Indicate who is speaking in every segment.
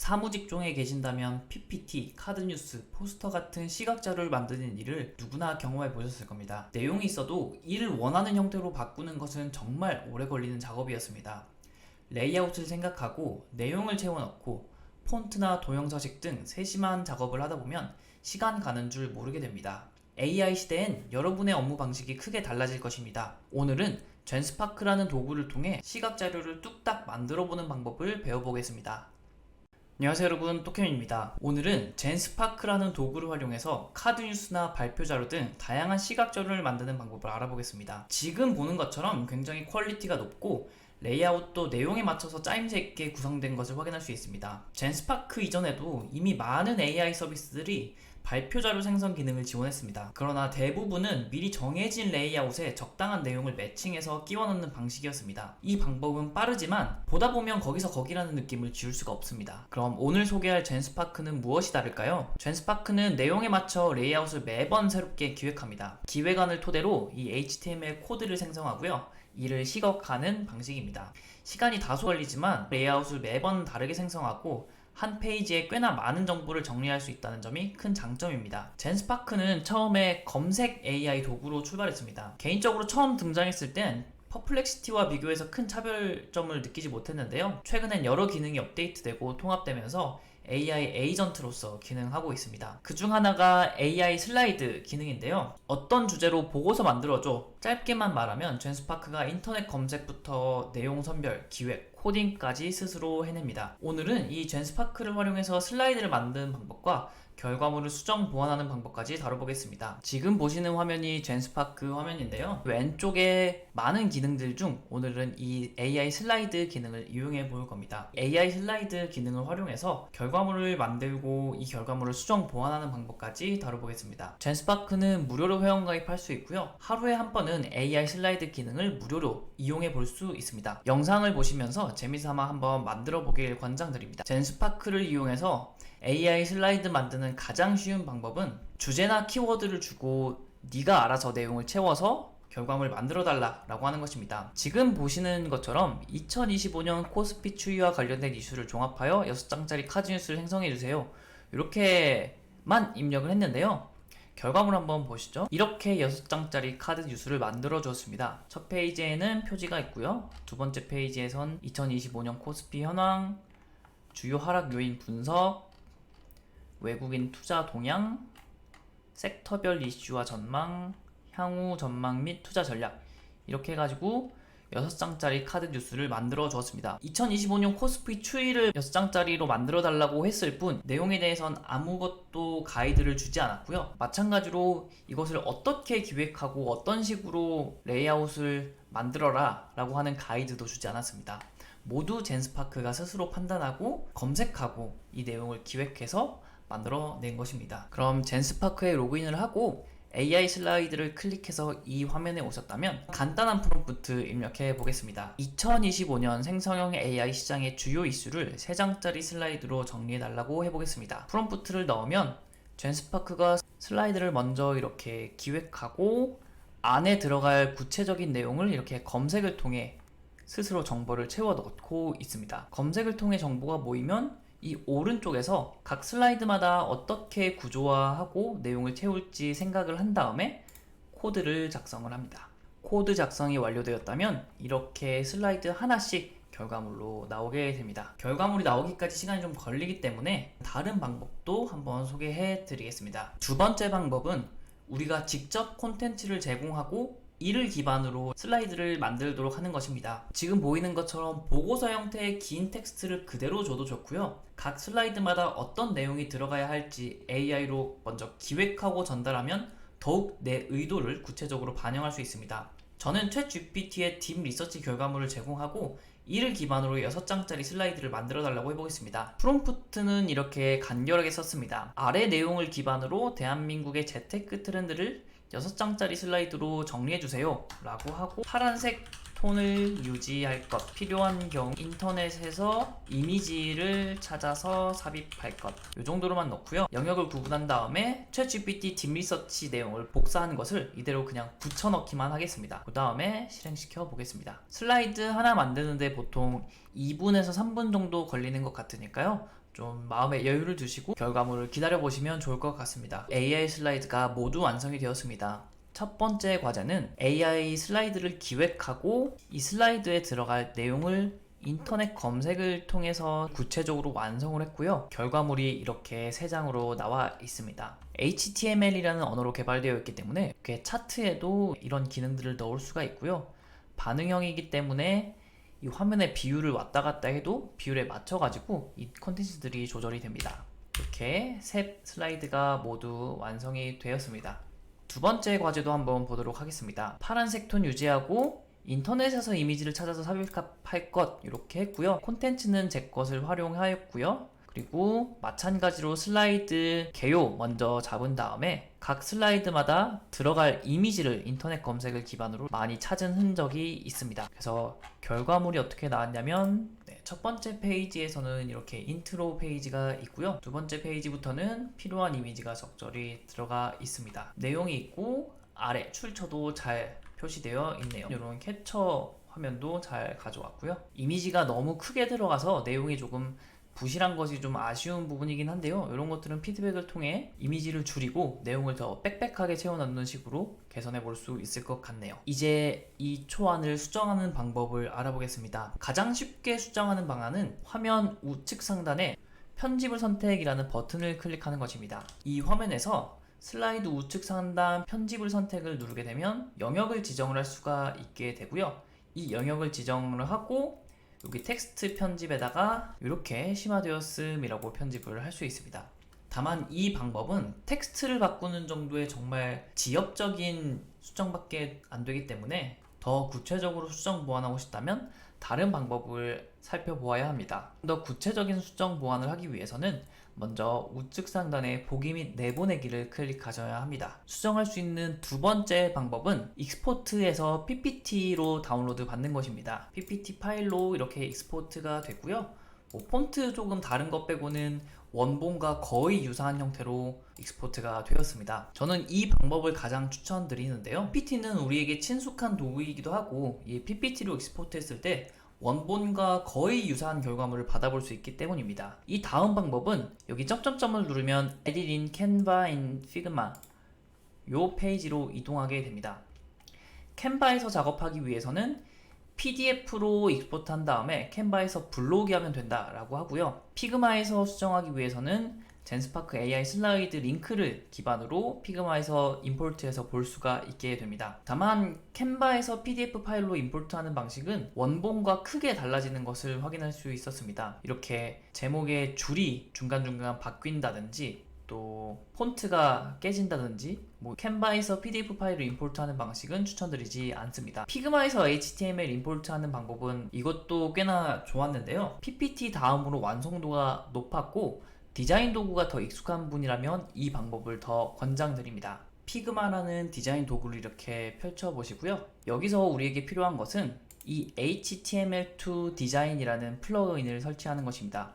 Speaker 1: 사무직종에 계신다면 PPT, 카드뉴스, 포스터 같은 시각자료를 만드는 일을 누구나 경험해 보셨을 겁니다. 내용이 있어도 이를 원하는 형태로 바꾸는 것은 정말 오래 걸리는 작업이었습니다. 레이아웃을 생각하고 내용을 채워넣고 폰트나 도형 서식 등 세심한 작업을 하다 보면 시간 가는 줄 모르게 됩니다. AI 시대엔 여러분의 업무 방식이 크게 달라질 것입니다. 오늘은 젠스파크라는 도구를 통해 시각 자료를 뚝딱 만들어보는 방법을 배워보겠습니다. 안녕하세요 여러분, 또캠입니다. 오늘은 젠스파크라는 도구를 활용해서 카드뉴스나 발표자료 등 다양한 시각 자료를 만드는 방법을 알아보겠습니다. 지금 보는 것처럼 굉장히 퀄리티가 높고 레이아웃도 내용에 맞춰서 짜임새 있게 구성된 것을 확인할 수 있습니다. 젠스파크 이전에도 이미 많은 AI 서비스들이 발표 자료 생성 기능을 지원했습니다. 그러나 대부분은 미리 정해진 레이아웃에 적당한 내용을 매칭해서 끼워 넣는 방식이었습니다. 이 방법은 빠르지만 보다 보면 거기서 거기라는 느낌을 지울 수가 없습니다. 그럼 오늘 소개할 젠스파크는 무엇이 다를까요? 젠스파크는 내용에 맞춰 레이아웃을 매번 새롭게 기획합니다. 기획안을 토대로 이 HTML 코드를 생성하고요. 이를 시각화하는 방식입니다. 시간이 다소 걸리지만 레이아웃을 매번 다르게 생성하고 한 페이지에 꽤나 많은 정보를 정리할 수 있다는 점이 큰 장점입니다. 젠스파크는 처음에 검색 AI 도구로 출발했습니다. 개인적으로 처음 등장했을 땐 퍼플렉시티와 비교해서 큰 차별점을 느끼지 못했는데요. 최근엔 여러 기능이 업데이트되고 통합되면서 AI 에이전트로서 기능하고 있습니다. 그중 하나가 AI 슬라이드 기능인데요. 어떤 주제로 보고서 만들어줘. 짧게만 말하면 젠스파크가 인터넷 검색부터 내용 선별, 기획, 코딩까지 스스로 해냅니다. 오늘은 이 젠스파크를 활용해서 슬라이드를 만드는 방법과 결과물을 수정 보완하는 방법까지 다뤄보겠습니다. 지금 보시는 화면이 젠스파크 화면인데요. 왼쪽에 많은 기능들 중 오늘은 이 AI 슬라이드 기능을 이용해 볼 겁니다. AI 슬라이드 기능을 활용해서 결과물을 만들고 이 결과물을 수정 보완하는 방법까지 다뤄보겠습니다. 젠스파크는 무료로 회원 가입할 수 있고요. 하루에 한 번은 AI 슬라이드 기능을 무료로 이용해 볼 수 있습니다. 영상을 보시면서 재미삼아 한번 만들어 보길 권장드립니다. 젠스파크를 이용해서 AI 슬라이드 만드는 가장 쉬운 방법은 주제나 키워드를 주고 네가 알아서 내용을 채워서 결과물 만들어 달라 라고 하는 것입니다. 지금 보시는 것처럼 2025년 코스피 추이와 관련된 이슈를 종합하여 6장짜리 카드뉴스를 생성해주세요. 이렇게만 입력을 했는데요. 결과물 한번 보시죠. 이렇게 6장짜리 카드 뉴스를 만들어 주었습니다. 첫 페이지에는 표지가 있고요. 두 번째 페이지에선 2025년 코스피 현황, 주요 하락 요인 분석, 외국인 투자 동향, 섹터별 이슈와 전망, 향후 전망 및 투자 전략, 이렇게 해가지고 6장짜리 카드 뉴스를 만들어 주었습니다. 2025년 코스피 추이를 6장짜리로 만들어 달라고 했을 뿐 내용에 대해선 아무것도 가이드를 주지 않았고요. 마찬가지로 이것을 어떻게 기획하고 어떤 식으로 레이아웃을 만들어라 라고 하는 가이드도 주지 않았습니다. 모두 젠스파크가 스스로 판단하고 검색하고 이 내용을 기획해서 만들어낸 것입니다. 그럼 젠스파크에 로그인을 하고 AI 슬라이드를 클릭해서 이 화면에 오셨다면 간단한 프롬프트 입력해 보겠습니다. 2025년 생성형 AI 시장의 주요 이슈를 3장짜리 슬라이드로 정리해 달라고 해보겠습니다. 프롬프트를 넣으면 젠스파크가 슬라이드를 먼저 이렇게 기획하고 안에 들어갈 구체적인 내용을 이렇게 검색을 통해 스스로 정보를 채워 넣고 있습니다. 검색을 통해 정보가 모이면 이 오른쪽에서 각 슬라이드마다 어떻게 구조화하고 내용을 채울지 생각을 한 다음에 코드를 작성을 합니다. 코드 작성이 완료되었다면 이렇게 슬라이드 하나씩 결과물로 나오게 됩니다. 결과물이 나오기까지 시간이 좀 걸리기 때문에 다른 방법도 한번 소개해 드리겠습니다. 두 번째 방법은 우리가 직접 콘텐츠를 제공하고 이를 기반으로 슬라이드를 만들도록 하는 것입니다. 지금 보이는 것처럼 보고서 형태의 긴 텍스트를 그대로 줘도 좋고요. 각 슬라이드마다 어떤 내용이 들어가야 할지 AI로 먼저 기획하고 전달하면 더욱 내 의도를 구체적으로 반영할 수 있습니다. 저는 챗GPT의 딥 리서치 결과물을 제공하고 이를 기반으로 6장짜리 슬라이드를 만들어 달라고 해보겠습니다. 프롬프트는 이렇게 간결하게 썼습니다. 아래 내용을 기반으로 대한민국의 재테크 트렌드를 6장짜리 슬라이드로 정리해주세요 라고 하고 파란색 톤을 유지할 것, 필요한 경우 인터넷에서 이미지를 찾아서 삽입할 것, 이 정도로만 넣고요. 영역을 구분한 다음에 챗GPT 딥 리서치 내용을 복사한 것을 이대로 그냥 붙여넣기만 하겠습니다. 그 다음에 실행시켜 보겠습니다. 슬라이드 하나 만드는데 보통 2분에서 3분 정도 걸리는 것 같으니까요. 좀 마음의 여유를 두시고 결과물을 기다려보시면 좋을 것 같습니다. AI 슬라이드가 모두 완성이 되었습니다. 첫 번째 과제는 AI 슬라이드를 기획하고 이 슬라이드에 들어갈 내용을 인터넷 검색을 통해서 구체적으로 완성을 했고요. 결과물이 이렇게 3장으로 나와 있습니다. HTML이라는 언어로 개발되어 있기 때문에 이렇게 차트에도 이런 기능들을 넣을 수가 있고요. 반응형이기 때문에 이 화면의 비율을 왔다 갔다 해도 비율에 맞춰가지고 이 콘텐츠들이 조절이 됩니다. 이렇게 셋 슬라이드가 모두 완성이 되었습니다. 두 번째 과제도 한번 보도록 하겠습니다. 파란색 톤 유지하고 인터넷에서 이미지를 찾아서 삽입할 것 이렇게 했고요. 콘텐츠는 제 것을 활용하였고요. 그리고 마찬가지로 슬라이드 개요 먼저 잡은 다음에 각 슬라이드마다 들어갈 이미지를 인터넷 검색을 기반으로 많이 찾은 흔적이 있습니다. 그래서 결과물이 어떻게 나왔냐면 첫 번째 페이지에서는 이렇게 인트로 페이지가 있고요. 두 번째 페이지부터는 필요한 이미지가 적절히 들어가 있습니다. 내용이 있고 아래 출처도 잘 표시되어 있네요. 이런 캡처 화면도 잘 가져왔고요. 이미지가 너무 크게 들어가서 내용이 조금 부실한 것이 좀 아쉬운 부분이긴 한데요. 이런 것들은 피드백을 통해 이미지를 줄이고 내용을 더 빽빽하게 채워넣는 식으로 개선해 볼 수 있을 것 같네요. 이제 이 초안을 수정하는 방법을 알아보겠습니다. 가장 쉽게 수정하는 방안은 화면 우측 상단에 편집을 선택이라는 버튼을 클릭하는 것입니다. 이 화면에서 슬라이드 우측 상단 편집을 선택을 누르게 되면 영역을 지정을 할 수가 있게 되고요. 이 영역을 지정을 하고 여기 텍스트 편집에다가 이렇게 심화되었음이라고 편집을 할 수 있습니다. 다만 이 방법은 텍스트를 바꾸는 정도의 정말 지엽적인 수정밖에 안 되기 때문에 더 구체적으로 수정 보완하고 싶다면 다른 방법을 살펴보아야 합니다. 더 구체적인 수정 보완을 하기 위해서는 먼저 우측 상단에 보기 및 내보내기를 클릭하셔야 합니다. 수정할 수 있는 두 번째 방법은 익스포트에서 PPT로 다운로드 받는 것입니다. PPT 파일로 이렇게 익스포트가 됐고요. 폰트 조금 다른 것 빼고는 원본과 거의 유사한 형태로 익스포트가 되었습니다. 저는 이 방법을 가장 추천드리는데요. PPT는 우리에게 친숙한 도구이기도 하고 이 PPT로 익스포트 했을 때 원본과 거의 유사한 결과물을 받아볼 수 있기 때문입니다. 이 다음 방법은 여기 점점점을 누르면 Edit in Canva in Figma 요 페이지로 이동하게 됩니다. 캔바에서 작업하기 위해서는 PDF로 익스포트한 다음에 캔바에서 불러오게 하면 된다라고 하고요. 피그마에서 수정하기 위해서는 젠스파크 AI 슬라이드 링크를 기반으로 피그마에서 임포트해서 볼 수가 있게 됩니다. 다만 캔바에서 PDF 파일로 임포트하는 방식은 원본과 크게 달라지는 것을 확인할 수 있었습니다. 이렇게 제목의 줄이 중간중간 바뀐다든지 또 폰트가 깨진다든지 캔바에서 PDF 파일을 임포트하는 방식은 추천드리지 않습니다. 피그마에서 HTML 임포트하는 방법은 이것도 꽤나 좋았는데요. PPT 다음으로 완성도가 높았고 디자인 도구가 더 익숙한 분이라면 이 방법을 더 권장드립니다. 피그마라는 디자인 도구를 이렇게 펼쳐보시고요. 여기서 우리에게 필요한 것은 이 HTML2 디자인이라는 플러그인을 설치하는 것입니다.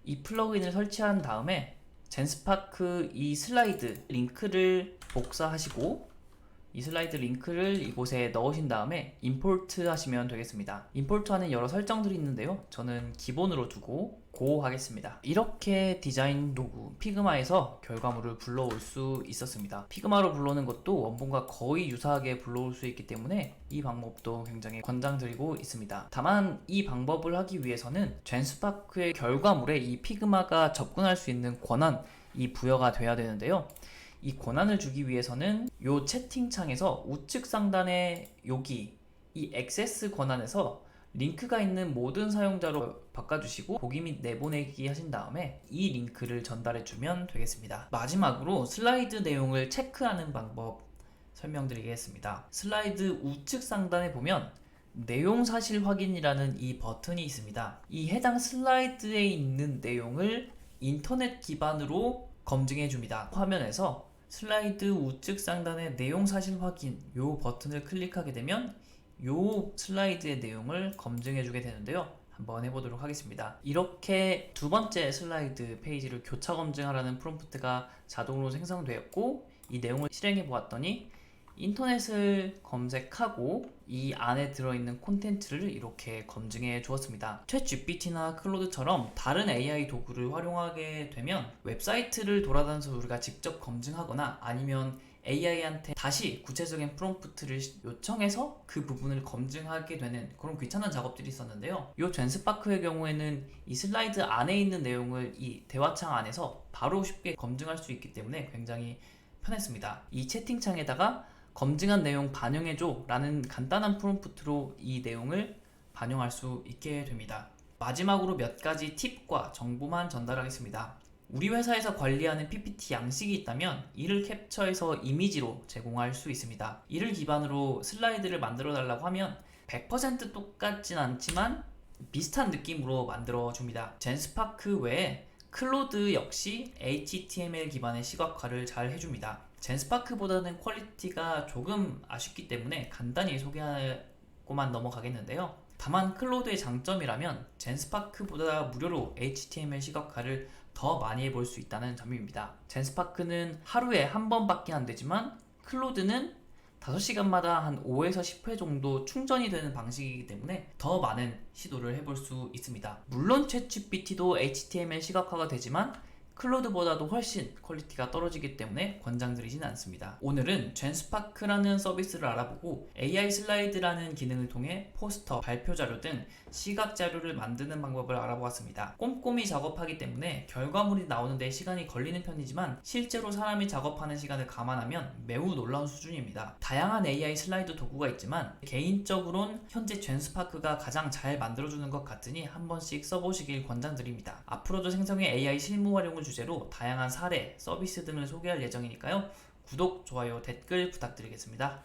Speaker 1: 이 플러그인을 설치한 다음에 젠스파크 이 슬라이드 링크를 복사하시고 이 슬라이드 링크를 이곳에 넣으신 다음에 임포트 하시면 되겠습니다. 임포트 하는 여러 설정들이 있는데요. 저는 기본으로 두고 고 하겠습니다. 이렇게 디자인 도구 피그마에서 결과물을 불러올 수 있었습니다. 피그마로 불러오는 것도 원본과 거의 유사하게 불러올 수 있기 때문에 이 방법도 굉장히 권장드리고 있습니다. 다만 이 방법을 하기 위해서는 젠스파크의 결과물에 이 피그마가 접근할 수 있는 권한이 부여가 돼야 되는데요. 이 권한을 주기 위해서는 이 채팅창에서 우측 상단에 여기 이 액세스 권한에서 링크가 있는 모든 사용자로 바꿔주시고 보기 및 내보내기 하신 다음에 이 링크를 전달해주면 되겠습니다. 마지막으로 슬라이드 내용을 체크하는 방법 설명드리겠습니다. 슬라이드 우측 상단에 보면 내용 사실 확인이라는 이 버튼이 있습니다. 이 해당 슬라이드에 있는 내용을 인터넷 기반으로 검증해 줍니다. 화면에서 슬라이드 우측 상단의 내용 사실 확인 요 버튼을 클릭하게 되면 요 슬라이드의 내용을 검증해 주게 되는데요. 한번 해보도록 하겠습니다. 이렇게 두 번째 슬라이드 페이지를 교차 검증하라는 프롬프트가 자동으로 생성되었고 이 내용을 실행해 보았더니 인터넷을 검색하고 이 안에 들어있는 콘텐츠를 이렇게 검증해 주었습니다. 챗GPT나 클로드처럼 다른 AI 도구를 활용하게 되면 웹사이트를 돌아다녀서 우리가 직접 검증하거나 아니면 AI한테 다시 구체적인 프롬프트를 요청해서 그 부분을 검증하게 되는 그런 귀찮은 작업들이 있었는데요. 이 젠스파크의 경우에는 이 슬라이드 안에 있는 내용을 이 대화창 안에서 바로 쉽게 검증할 수 있기 때문에 굉장히 편했습니다. 이 채팅창에다가 검증한 내용 반영해줘 라는 간단한 프롬프트로 이 내용을 반영할 수 있게 됩니다. 마지막으로 몇 가지 팁과 정보만 전달하겠습니다. 우리 회사에서 관리하는 PPT 양식이 있다면 이를 캡처해서 이미지로 제공할 수 있습니다. 이를 기반으로 슬라이드를 만들어 달라고 하면 100% 똑같진 않지만 비슷한 느낌으로 만들어 줍니다. 젠스파크 외에 클로드 역시 HTML 기반의 시각화를 잘 해줍니다. 젠스파크보다는 퀄리티가 조금 아쉽기 때문에 간단히 소개하고만 넘어가겠는데요. 다만 클로드의 장점이라면 젠스파크보다 무료로 HTML 시각화를 더 많이 해볼 수 있다는 점입니다. 젠스파크는 하루에 한 번밖에 안 되지만 클로드는 5시간마다 한 5에서 10회 정도 충전이 되는 방식이기 때문에 더 많은 시도를 해볼 수 있습니다. 물론 챗GPT도 HTML 시각화가 되지만 클로드보다도 훨씬 퀄리티가 떨어지기 때문에 권장드리진 않습니다. 오늘은 젠스파크라는 서비스를 알아보고 AI 슬라이드라는 기능을 통해 포스터, 발표 자료 등 시각 자료를 만드는 방법을 알아보았습니다. 꼼꼼히 작업하기 때문에 결과물이 나오는 데 시간이 걸리는 편이지만 실제로 사람이 작업하는 시간을 감안하면 매우 놀라운 수준입니다. 다양한 AI 슬라이드 도구가 있지만 개인적으론 현재 젠스파크가 가장 잘 만들어주는 것 같으니 한 번씩 써보시길 권장드립니다. 앞으로도 생성의 AI 실무 활용을 주제로 다양한 사례, 서비스 등을 소개할 예정이니까요. 구독, 좋아요, 댓글 부탁드리겠습니다.